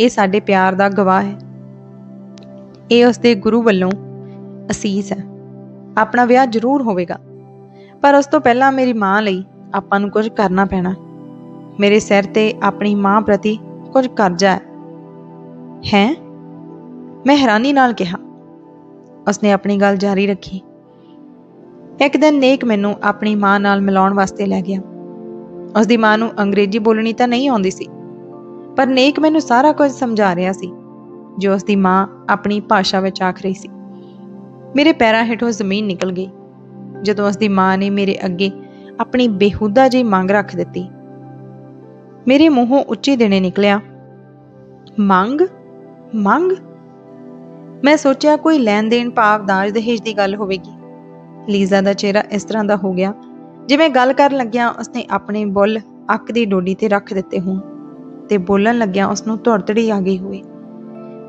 ये साडे प्यार दा गवाह है। ये उसदे गुरु वल्लों असीस है। अपना विआह जरूर होवेगा, पर उस तो पहला मेरी मां लई आपां नूं कुछ करना पैना। मेरे सिर ते अपनी मां प्रति कुछ करजा है। मैं हैरानी नाल कहा। उसने अपनी गल जारी रखी। एक दिन नेक मैनू अपनी मां नाल मिलाउण वास्ते लै गया। उसदी मां नूं अंग्रेजी बोलनी तां नहीं आउंदी सी, पर नेक मैनू सारा कुछ समझा रहा सी जो उसदी मां अपनी भाषा विच आख रही सी। मेरे पैरां हेठों जमीन निकल गई जदों उसदी मां ने मेरे अगे अपनी बेहुदा जी मंग रख दिती। मेरे मूहों उच्ची देने निकलिया, मंग मंग। मैं सोचा कोई लैन देन भाव दाज दहेज की गल होवेगी। लीजा का चेहरा इस तरह का हो गया जिवें गल कर लग्या उसने अपने बुल अक की डोडी ते रख दिते होण ते बोलन लग्या उसनूं धुरतड़ी आ गई होवे।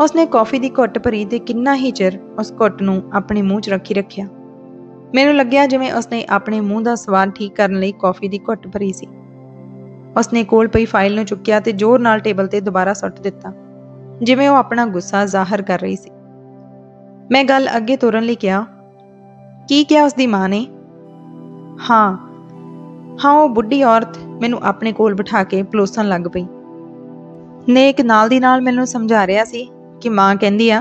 उसने कॉफ़ी की घुट भरी ते किन्ना ही चिर उस घुट नूं अपने मूँह च रखी रखिया। मैनूं लग्या जिवें उसने अपने मूँह का स्वाद ठीक करने लई कॉफ़ी की घुट भरी सी। उसने कोल पई फाइल नूं चुक्या ते जोर नाल टेबल ते दोबारा सुੱਟ दिता जिवें वो अपना गुस्सा जाहिर कर रही सी। मैं गल अगे तोरन लई कहा, की क्या उसदी मां ने? हाँ हाँ, वो बुढ़ी औरत मैनू अपने कोल बिठा के पलोसन लग पई। नेक नाल दी नाल मैनू समझा रहा सी कि मां कहंदी आ,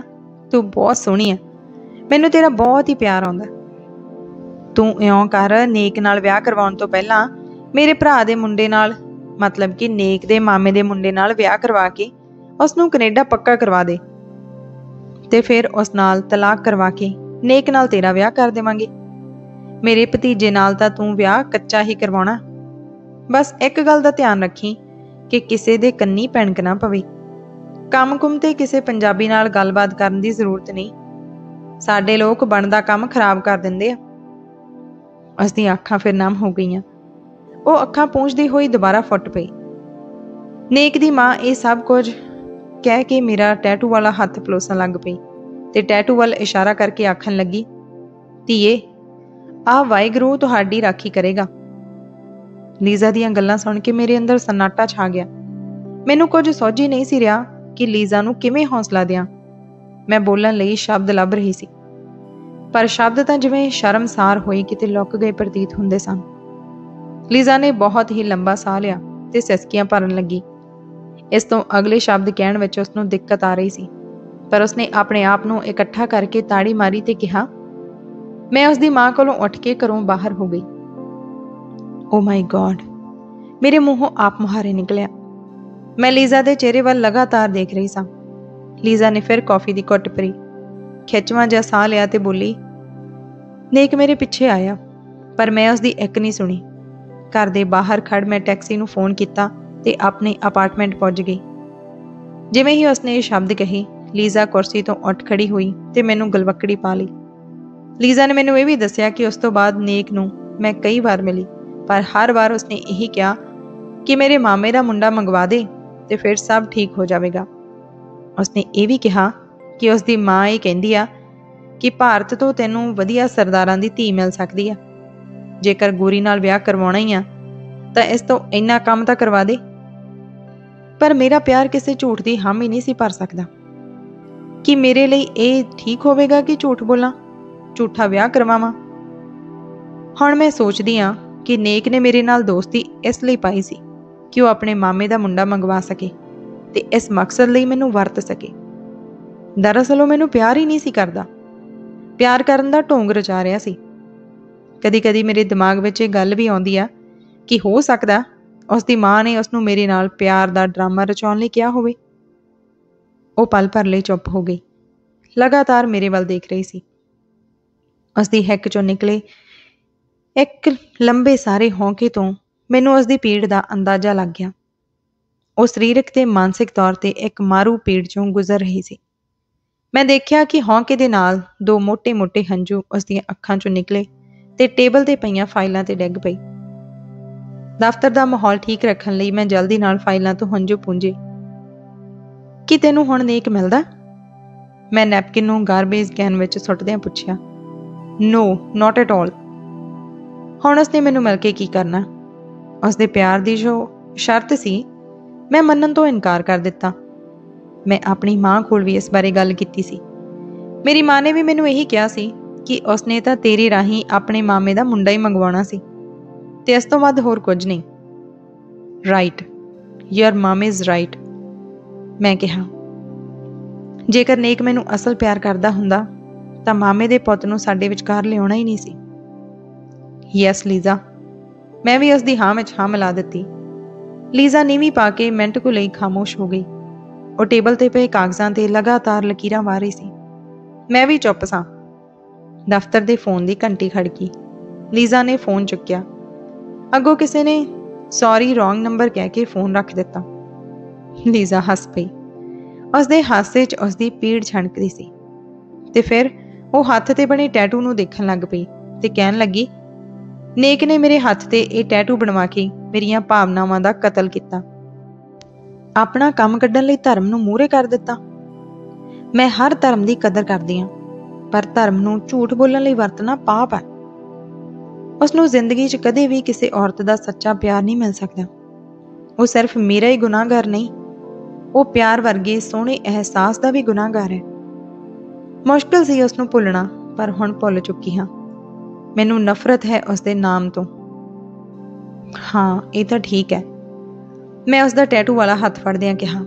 तू बहुत सोहनी है, मैनू तेरा बहुत ही प्यार आउंदा। तू इउं कर, नेक नाल विआह करवाउण तो पहलां मेरे भरा दे मुंडे नाल, मतलब कि नेक दे मामे दे मुंडे नाल विआह करवा के उसनूं कनेडा पक्का करवा दे ते फिर उस नाल तलाक करवा के नेक नाल तेरा विआह कर देवांगे। मेरे भतीजे नाल तां तूं विआह कच्चा ही करवाउणा। बस एक गल दा ध्यान रखी कि किसी दे कन्नी भैणक ना पवे। काम कुम ते किसी पंजाबी नाल गलबात करन दी जरूरत नहीं, साडे लोग बनदा काम खराब कर दिंदे आ। उसदी अखां फिर नम हो गईयां। वो अखां पूंझदी होई दोबारा फुट पई। नेक दी मां ये सब कुछ कह के मेरा टैटू वाला हथ पलोसन लग पई ते टैटू वाल इशारा करके आखन लगी, धीए आ वाहिगुरू तुहाडी राखी करेगा। लीजा दियां गल्लां सुन के मेरे अंदर सन्नाटा छा गया। मैनू कुछ सोझ ही नहीं सी रहा कि लीजा नू किवें हौसला दियां। मैं बोलण लई शब्द लभ रही सी, पर शब्द तां जिवें शर्मसार होई किते लुक गए प्रतीत हुंदे सन। लीजा ने बहुत ही लंबा साह लिया ते सिसकियां भरन लगी। इस तो अगले शब्द कहण विच उसनूं दिक्कत आ रही सी, पर उसने अपने आप नूं इकट्ठा करके ताड़ी मारी ते कहा। मैं उसदी मां कोलों उठ के घरों बाहर हो गई। ओ माय गॉड, मेरे मूहों आप मुहारे निकलिया। मैं लीजा दे चेहरे वाल लगातार देख रही सां। लीजा ने फिर कॉफी दी घुट भरी, खिचवां जिहा साह लिया ते बोली, नेक मेरे पिछे आया, पर मैं उसदी एक नहीं सुनी। घर दे बाहर खड़ मैं टैक्सी नूं फोन किया ते अपने अपार्टमेंट पहुंच गई। जिवें ही उसने ये शब्द कहे, लीजा कुर्सी तो उठ खड़ी हुई ते मैनूं गलवकड़ी पा लई। लीजा ने मैनूं यह भी दस्सिया कि उस तो बाद नेक नूं मैं कई बार मिली, पर हर बार उसने यही कहा कि मेरे मामे दा मुंडा मंगवा दे ते फिर सब ठीक हो जाएगा। उसने यह भी कहा कि उसकी मां ये कहती आ कि भारत तो तैनूं वधिया सरदारां दी धी मिल सकती है, जेकर गोरी नाल विआह करवाउणा ही आ तां इस तो इन्ना काम तां करवा दे। पर मेरा प्यार किसी झूठ की हामी नहीं सी भर सकता कि मेरे लिए ये ठीक होवेगा कि झूठ बोलां, झूठा विआह करवावां। हुण मैं सोचदी हाँ कि नेक ने मेरे नाल दोस्ती इसलिए पाई सी कि वह अपने मामे का मुंडा मंगवा सके ते इस मकसद लई मैनूं वरत सके। दरअसल वह मैनूं प्यार ही नहीं सी करदा, प्यार करन दा ढोंग रचा रिहा सी। कदी कदी मेरे दिमाग विच ये गल भी आउंदी आ कि हो सकदा उसकी मां ने उसनूं मेरे नाल प्यार दा ड्रामा रचाउण लई किहा होवे। वो पल भर लई चुप हो गई, लगातार मेरे वल देख रही सी। उसकी हिक चों निकले एक लंबे सारे हौंके तो मैनूं उसकी पीड़ का अंदाजा लग गया। वो सरीरक ते मानसिक तौर ते एक मारू पीड़ चों गुजर रही सी। मैं देखिया कि हौंके दे नाल दो मोटे मोटे हंझू उसदियां अखां चों निकले ते टेबल ते पईयां फाइलां ते डिग पई। दफ्तर का माहौल ठीक रखण लई मैं जल्दी नाल फाइलां तो हंझू पूंजे। कि तैनूं हुण नेक मिलदा? मैं नैपकिन नूं गारबेज कैन विच सुੱਟਦਿਆਂ पुछया। No not at all. हुण उसने मैनूं मिल के की करना? उसदे प्यार दी जो शर्त सी मैं मन्नण तो इनकार कर दिता। मैं अपनी मां कोल भी इस बारे गल कीती सी। मेरी मां ने भी मैनूं यही कहा सी कि उसने तां तेरे राही अपने मामे दा मुंडा ही मंगवाउणा सी ते इस तों वध होर कुछ नहीं। राइट, योर मम इज़ राइट, मैं कहा। जेकर नेक मैनूं असल प्यार करदा हुंदा तां मामे दे पुੱਤ नूं साडे विचकार लिआउणा ही नहीं सी। यस लीजा, मैं भी उसकी हाँ विच हाँ मिला दित्ती। लीजा नीवी पा के मिंट को लई खामोश हो गई। वो टेबल ते पे कागजां ते लगातार लकीरां वार रही सी। मैं भी चुप सां। दफ्तर दे फोन दी घंटी खड़की। लीजा ने फोन चुक्या। अगों किसी ने सॉरी रॉन्ग नंबर कह के फोन रख दिता। लीजा हस पई। उसदे हासे च उसदी पीड़ छणकदी सी ते फिर वो हथ ते बने टैटू नूं देखण लग पई ते कहण लगी, नेक ने मेरे हथ ते ये टैटू बनवा के मेरियां भावनावां दा कतल किया, अपना काम कड्ढण लई धर्म नूं मूहरे कर दिता। मैं हर धर्म की कदर करदी हां, पर धर्म नूं झूठ बोलण लई वरतना पाप है। उसनूं जिंदगी च कदे भी किसी औरत का सच्चा प्यार नहीं मिल सकता। वो सिर्फ मेरा ही गुनाहगार नहीं, वो प्यार वर्गे सोहणे एहसास का भी गुनाहगार है। मुश्किल सी उसनूं भुलना, पर हुण भुल चुकी हाँ। मैनूं नफरत है उसके नाम तो। हाँ, ये तो ठीक है, मैं उसका टैटू वाला हथ फड़दियां कहा।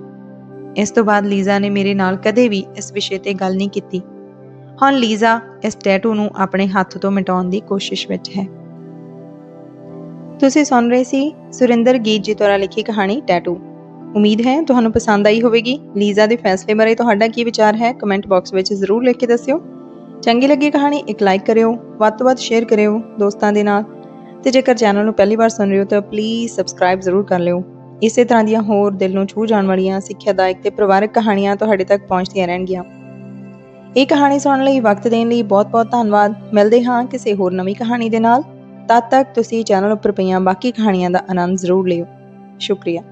इस तो बाद लीजा ने मेरे नाल कदे भी इस विषय ते गल नहीं की। हुण लीजा इस टैटू नूं अपने हथ तो मिटाउण दी कोशिश विच है। तुसीं सुन रहे सी सुरिंदर गीत जी द्वारा लिखी कहानी टैटू। उम्मीद है तुहानूं पसंद आई होवेगी। लीजा के फैसले बारे तुहाडा की विचार है कमेंट बॉक्स में जरूर लिख के दस्सिओ। चंगी लगी कहानी एक लाइक करियो, वध तो वध शेयर करियो दोस्तां दे नाल। ਤੇ ਜੇਕਰ ਚੈਨਲ ਨੂੰ ਪਹਿਲੀ ਵਾਰ ਸੁਣ ਰਹੇ ਹੋ ਤਾਂ ਪਲੀਜ਼ ਸਬਸਕ੍ਰਾਈਬ ਜ਼ਰੂਰ ਕਰ ਲਿਓ। ਇਸੇ ਤਰ੍ਹਾਂ ਦੀਆਂ ਹੋਰ ਦਿਲ ਨੂੰ ਛੂਹ ਜਾਣ ਵਾਲੀਆਂ ਸਿੱਖਿਆਦਾਇਕ ਤੇ ਪਰਿਵਾਰਕ ਕਹਾਣੀਆਂ ਤੁਹਾਡੇ ਤੱਕ ਪਹੁੰਚਦੀਆਂ ਰਹਿਣਗੀਆਂ। ਇਹ ਕਹਾਣੀ ਸੁਣਨ ਲਈ ਵਕਤ ਦੇਣ ਲਈ ਬਹੁਤ-ਬਹੁਤ ਧੰਨਵਾਦ। ਮਿਲਦੇ ਹਾਂ ਕਿਸੇ ਹੋਰ ਨਵੀਂ ਕਹਾਣੀ ਦੇ ਨਾਲ। ਤਦ ਤੱਕ ਤੁਸੀਂ ਚੈਨਲ ਉੱਪਰ ਪਈਆਂ ਬਾਕੀ ਕਹਾਣੀਆਂ ਦਾ ਆਨੰਦ ਜ਼ਰੂਰ ਲਿਓ। ਸ਼ੁਕਰੀਆ।